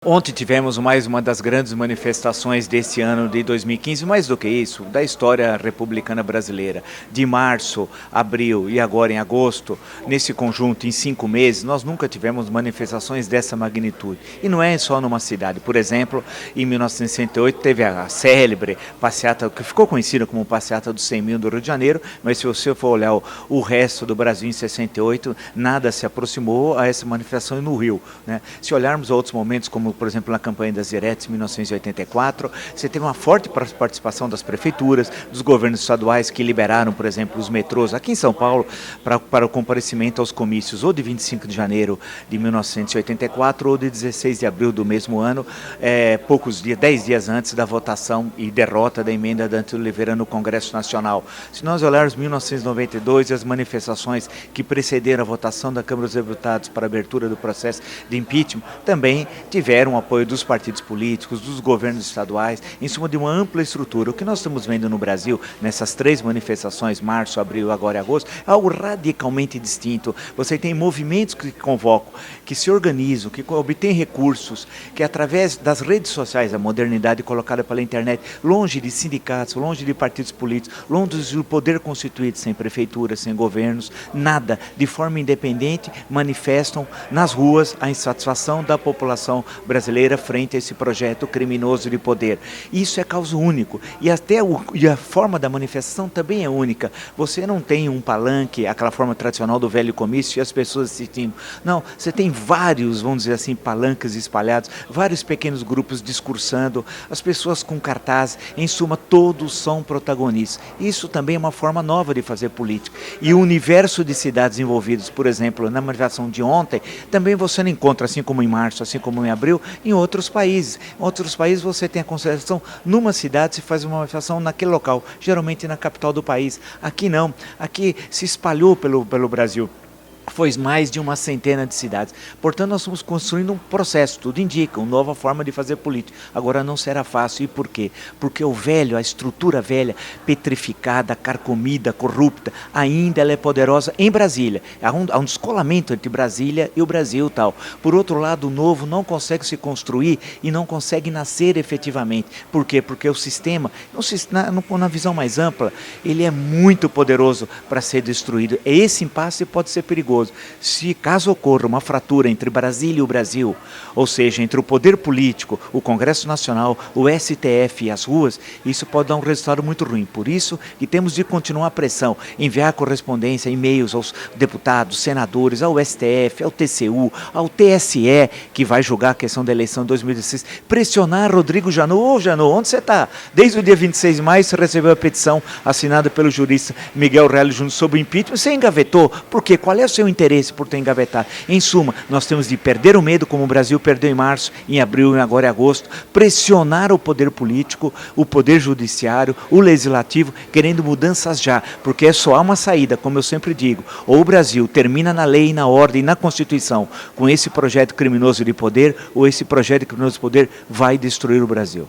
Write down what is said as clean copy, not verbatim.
Ontem tivemos mais uma das grandes manifestações desse ano de 2015, mais do que isso, da história republicana brasileira. De março, abril e agora em agosto, nesse conjunto, em 5 meses, nós nunca tivemos manifestações dessa magnitude. E não é só numa cidade. Por exemplo, em 1968 teve a célebre passeata, que ficou conhecida como Passeata dos 100 mil do Rio de Janeiro, mas se você for olhar o resto do Brasil em 68, nada se aproximou a essa manifestação no Rio, né? Se olharmos outros momentos, como por exemplo na campanha das diretas em 1984, você teve uma forte participação das prefeituras, dos governos estaduais que liberaram, por exemplo, os metrôs aqui em São Paulo para o comparecimento aos comícios ou de 25 de janeiro de 1984 ou de 16 de abril do mesmo ano, 10 dias antes da votação e derrota da emenda da Dante Oliveira no Congresso Nacional. Se nós olharmos 1992 e as manifestações que precederam a votação da Câmara dos Deputados para a abertura do processo de impeachment, também tiveram o apoio dos partidos políticos, dos governos estaduais, em suma de uma ampla estrutura. O que nós estamos vendo no Brasil, nessas 3 manifestações, março, abril, agora e agosto, é algo radicalmente distinto. Você tem movimentos que convocam, que se organizam, que obtêm recursos, que através das redes sociais, a modernidade colocada pela internet, longe de sindicatos, longe de partidos políticos, longe do poder constituído, sem prefeituras, sem governos, nada, de forma independente, manifestam nas ruas a insatisfação da população brasileira frente a esse projeto criminoso de poder. Isso é caso único e a forma da manifestação também é única. Você não tem um palanque, aquela forma tradicional do velho comício e as pessoas assistindo. Não, você tem vários, vamos dizer assim, palanques espalhados, vários pequenos grupos discursando, as pessoas com cartaz, em suma, todos são protagonistas. Isso também é uma forma nova de fazer política. E o universo de cidades envolvidas, por exemplo, na manifestação de ontem, também você não encontra, assim como em março, assim como em abril, em outros países. Em outros países você tem a concentração numa cidade, se faz uma manifestação naquele local, geralmente na capital do país. Aqui não, aqui se espalhou pelo Brasil. Foi mais de uma centena de cidades. Portanto, nós estamos construindo um processo, tudo indica, uma nova forma de fazer política. Agora não será fácil. E por quê? Porque o velho, a estrutura velha, petrificada, carcomida, corrupta, ainda ela é poderosa em Brasília. Há um descolamento entre Brasília e o Brasil tal. Por outro lado, o novo não consegue se construir e não consegue nascer efetivamente. Por quê? Porque o sistema, na visão mais ampla, ele é muito poderoso para ser destruído. Esse impasse pode ser perigoso. Se caso ocorra uma fratura entre Brasília e o Brasil, ou seja, entre o poder político, o Congresso Nacional, o STF e as ruas, isso pode dar um resultado muito ruim. Por isso que temos de continuar a pressão, enviar correspondência, e-mails aos deputados, senadores, ao STF, ao TCU, ao TSE, que vai julgar a questão da eleição de 2016, pressionar Rodrigo Janot. Ô Janot, onde você está? Desde o dia 26 de maio você recebeu a petição assinada pelo jurista Miguel Reale Júnior sobre o impeachment, você engavetou. Por quê? Qual é o seu interesse por ter engavetado? Em suma, nós temos de perder o medo, como o Brasil perdeu em março, em abril e agora em agosto, pressionar o poder político, o poder judiciário, o legislativo, querendo mudanças já, porque é só há uma saída, como eu sempre digo, ou o Brasil termina na lei, na ordem, na Constituição, com esse projeto criminoso de poder, ou esse projeto criminoso de poder vai destruir o Brasil.